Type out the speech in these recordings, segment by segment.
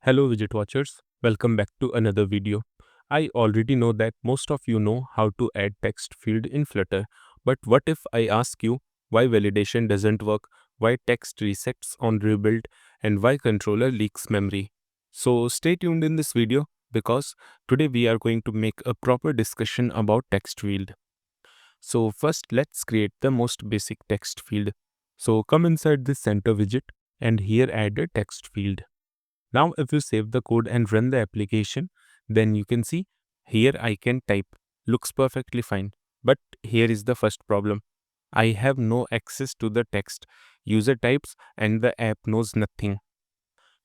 Hello Widget Watchers, welcome back to another video. I already know that most of you know how to add text field in Flutter, but what if I ask you why validation doesn't work, why text resets on rebuild, and why controller leaks memory? So stay tuned in this video because today we are going to make a proper discussion about text field. So first let's create the most basic text field. So come inside this center widget and here add a text field. Now if you save the code and run the application, then you can see here I can type. Looks perfectly fine. But here is the first problem. I have no access to the text. User types and the app knows nothing.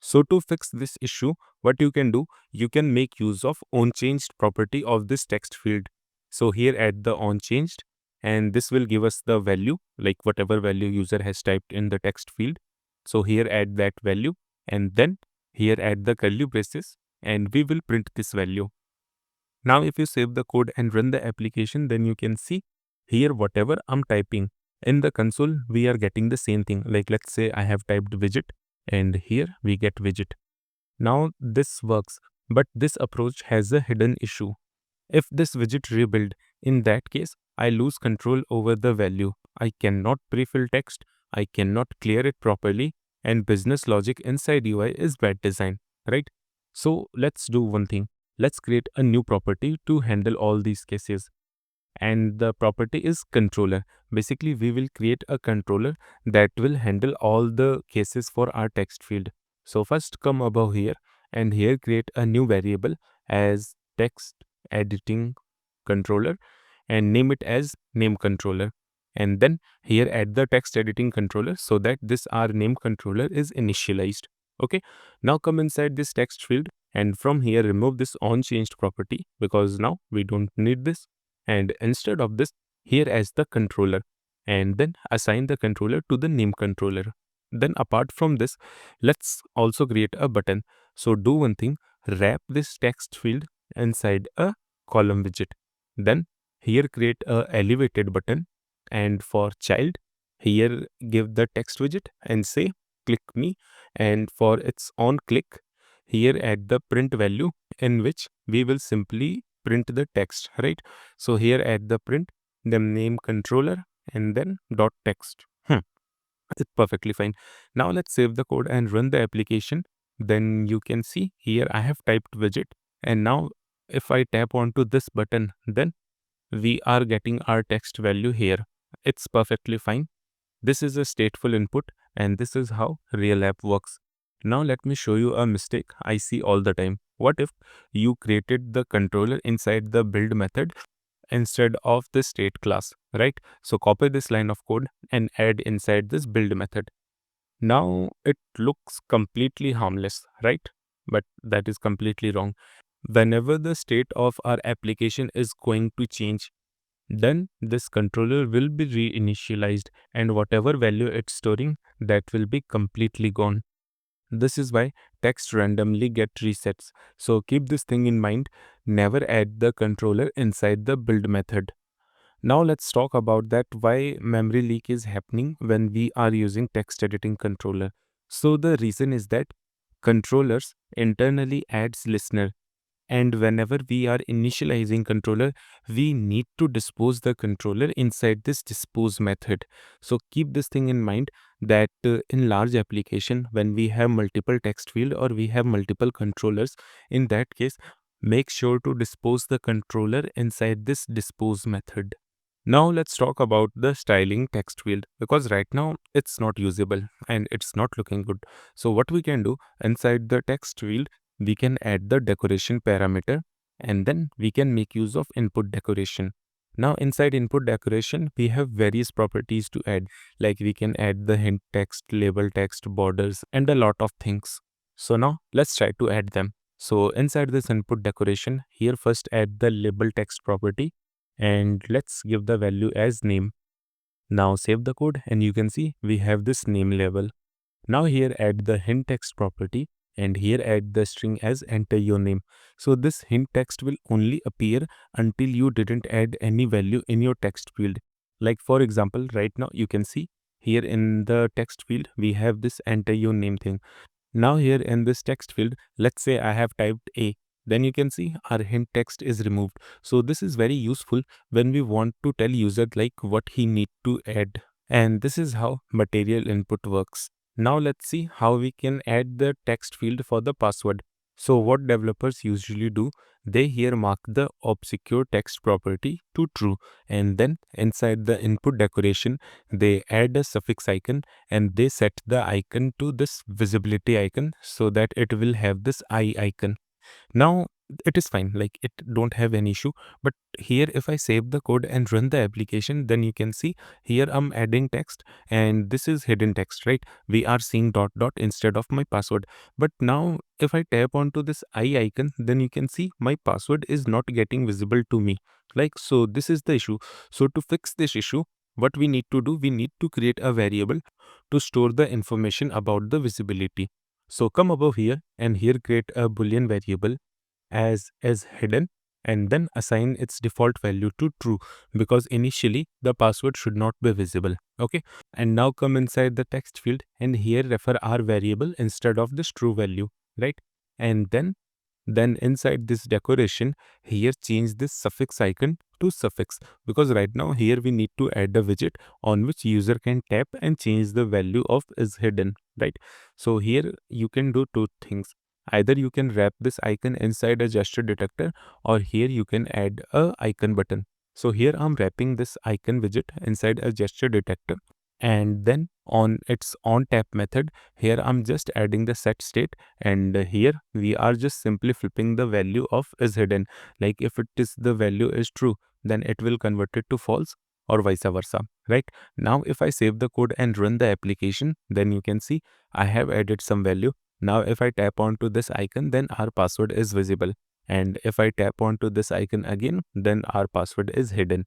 So to fix this issue, what you can do, you can make use of onChanged property of this text field. So here add the onChanged and this will give us the value, like whatever value user has typed in the text field. So here add that value and then here add the curly braces and we will print this value. Now if you save the code and run the application, then you can see here whatever I'm typing in the console, we are getting the same thing. Like let's say I have typed widget and here we get widget. Now this works, but this approach has a hidden issue. If this widget rebuild, in that case, I lose control over the value. I cannot pre-fill text, I cannot clear it properly, and business logic inside UI is bad design, right? So let's do one thing. Let's create a new property to handle all these cases. And the property is controller. Basically, we will create a controller that will handle all the cases for our text field. So first come above here and here create a new variable as text editing controller and name it as name controller. And then here add the text editing controller so that this our name controller is initialized. Okay, now come inside this text field and from here remove this onChanged property because now we don't need this. And instead of this, here as the controller and then assign the controller to the name controller. Then apart from this, let's also create a button. So do one thing, wrap this text field inside a column widget. Then here create a elevated button and for child, here give the text widget and say click me, and for its on click, here add the print value in which we will simply print the text, right? So here add the print, then name controller and then dot text. It's perfectly fine. Now let's save the code and run the application. Then you can see here I have typed widget and now if I tap onto this button, then we are getting our text value here. It's perfectly fine. This is a stateful input and this is how real app works. Now let me show you a mistake I see all the time. What if you created the controller inside the build method instead of the state class, right? So copy this line of code and add inside this build method. Now it looks completely harmless, right? But that is completely wrong. Whenever the state of our application is going to change, then this controller will be reinitialized and whatever value it's storing, that will be completely gone. This is why text randomly get resets. So keep this thing in mind. Never add the controller inside the build method. Now let's talk about that why memory leak is happening when we are using text editing controller. So the reason is that controllers internally adds listener, and whenever we are initializing controller, we need to dispose the controller inside this dispose method. So keep this thing in mind that in large application, when we have multiple text field or we have multiple controllers, in that case, make sure to dispose the controller inside this dispose method. Now let's talk about the styling text field because right now it's not usable and it's not looking good. So what we can do inside the text field, we can add the decoration parameter and then we can make use of input decoration. Now inside input decoration, we have various properties to add, like we can add the hint text, label text, borders, and a lot of things. So now let's try to add them. So inside this input decoration, here first add the label text property and let's give the value as name. Now save the code and you can see we have this name label. Now here add the hint text property and here add the string as enter your name. So this hint text will only appear until you didn't add any value in your text field. Like for example, right now you can see here in the text field we have this enter your name thing. Now here in this text field, let's say I have typed A, then you can see our hint text is removed. So this is very useful when we want to tell user like what he need to add. And this is how material input works. Now let's see how we can add the text field for the password. So what developers usually do, they here mark the obscure text property to true, and then inside the input decoration, they add a suffix icon and they set the icon to this visibility icon so that it will have this eye icon. Now it is fine, like it don't have any issue. But here if I save the code and run the application, then you can see here I'm adding text and this is hidden text, right? We are seeing dot dot instead of my password. But now if I tap onto this eye icon, then you can see my password is not getting visible to me. Like, so this is the issue. So to fix this issue, what we need to do, we need to create a variable to store the information about the visibility. So come above here and here create a boolean variable as hidden, and then assign its default value to true, because initially the password should not be visible. Okay, and now come inside the text field and here refer our variable instead of this true value, right? And then inside this decoration, here change this suffix icon to suffix, because right now here we need to add a widget on which user can tap and change the value of is hidden, right? So here you can do two things. Either you can wrap this icon inside a gesture detector, or here you can add a icon button. So here I'm wrapping this icon widget inside a gesture detector, and then on its on tap method, here I'm just adding the set state, and here we are just simply flipping the value of is hidden. Like if it is the value is true, then it will convert it to false, or vice versa, right? Now if I save the code and run the application, then you can see I have added some value. Now if I tap onto this icon, then our password is visible, and if I tap onto this icon again, then our password is hidden.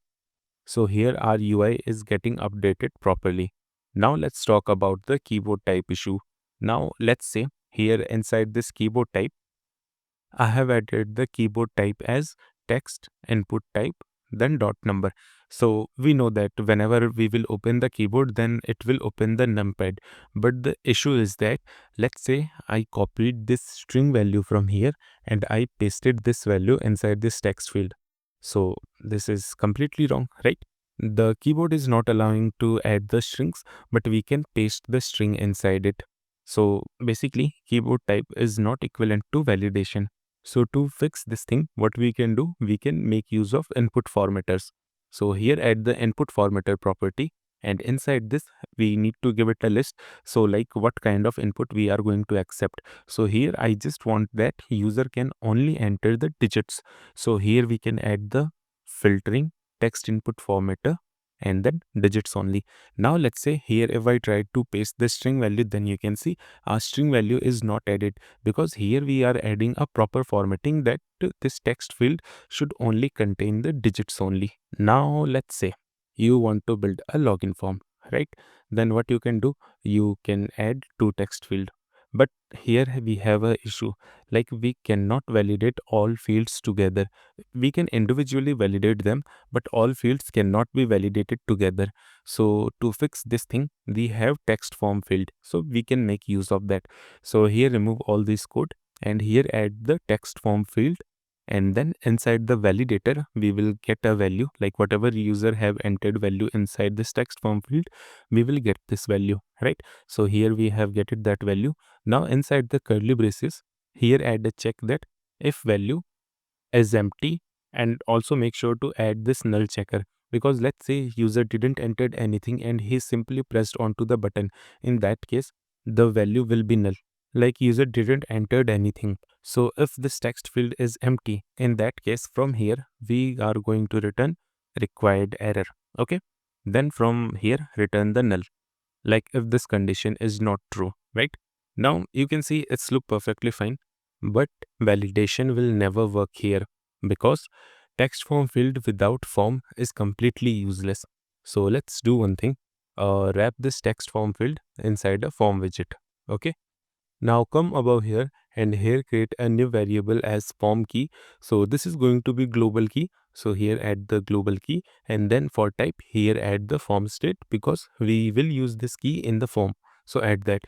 So here our UI is getting updated properly. Now let's talk about the keyboard type issue. Now let's say here inside this keyboard type, I have added the keyboard type as text input type, then dot number. So we know that whenever we will open the keyboard, then it will open the numpad. But the issue is that, let's say I copied this string value from here and I pasted this value inside this text field. So this is completely wrong, right? The keyboard is not allowing to add the strings, but we can paste the string inside it. So basically, keyboard type is not equivalent to validation. So to fix this thing, what we can do, we can make use of input formatters. So here add the input formatter property, and inside this we need to give it a list. So like what kind of input we are going to accept. So here I just want that user can only enter the digits. So here we can add the filtering text input formatter and then digits only. Now let's say here if I try to paste the string value, then you can see our string value is not added, because here we are adding a proper formatting that this text field should only contain the digits only. Now let's say you want to build a login form, right? Then what you can do, you can add two text field. But here we have a issue, like we cannot validate all fields together. We can individually validate them, but all fields cannot be validated together. So to fix this thing, we have text form field, so we can make use of that. So here remove all this code and here add the text form field, and then inside the validator we will get a value, like whatever user have entered value inside this text form field, we will get this value, right? So here we have getted that value. Now inside the curly braces, here add a check that if value is empty, and also make sure to add this null checker, because let's say user didn't enter anything and he simply pressed onto the button. In that case, the value will be null, like user didn't entered anything. So if this text field is empty, in that case from here we are going to return required error. Okay, then from here return the null, like if this condition is not true, right? Now you can see it's look perfectly fine, but validation will never work here, because text form field without form is completely useless. So let's do one thing, wrap this text form field inside a form widget. Okay, now come above here and here create a new variable as form key. So this is going to be global key. So here add the global key, and then for type here add the form state, because we will use this key in the form. So add that.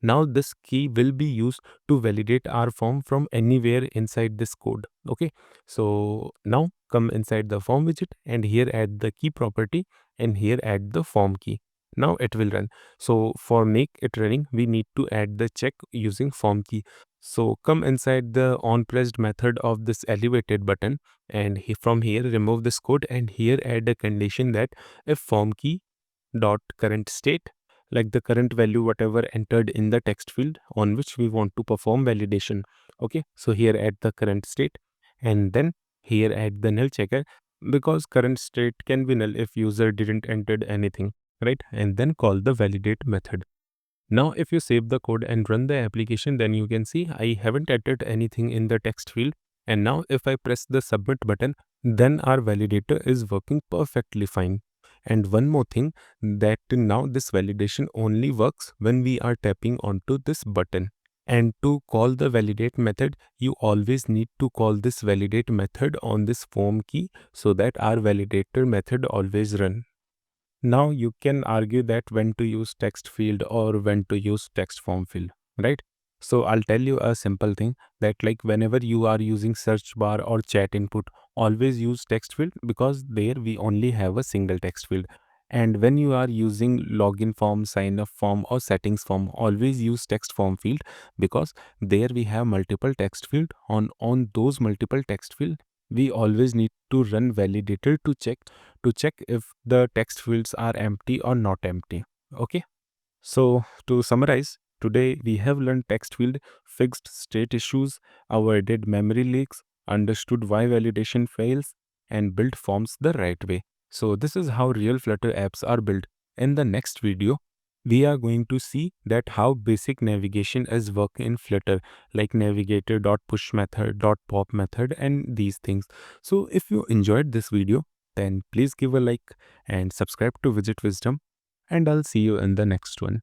Now this key will be used to validate our form from anywhere inside this code. Okay, so now come inside the form widget and here add the key property and here add the form key. Now it will run. So for make it running, we need to add the check using form key. So come inside the on pressed method of this elevated button and from here remove this code and here add a condition that if form key dot current state, like the current value whatever entered in the text field on which we want to perform validation. Okay, so here add the current state and then here add the null checker, because current state can be null if user didn't entered anything, right? And then call the validate method. Now if you save the code and run the application, then you can see I haven't entered anything in the text field. And now if I press the submit button, then our validator is working perfectly fine. And one more thing, that now this validation only works when we are tapping onto this button. And to call the validate method, you always need to call this validate method on this form key so that our validator method always run. Now you can argue that when to use text field or when to use text form field, right? So I'll tell you a simple thing, that like whenever you are using search bar or chat input, always use text field, because there we only have a single text field. And when you are using login form, sign up form or settings form, always use text form field, because there we have multiple text field. On those multiple text field, we always need to run validator to check if the text fields are empty or not empty. Okay, so to summarize, today we have learned text field, fixed state issues, avoided memory leaks, understood why validation fails, and built forms the right way. So this is how real Flutter apps are built. In the next video, we are going to see that how basic navigation is work in Flutter, like navigator.push method, .pop method, and these things. So if you enjoyed this video, then please give a like and subscribe to Widget Wisdom, and I'll see you in the next one.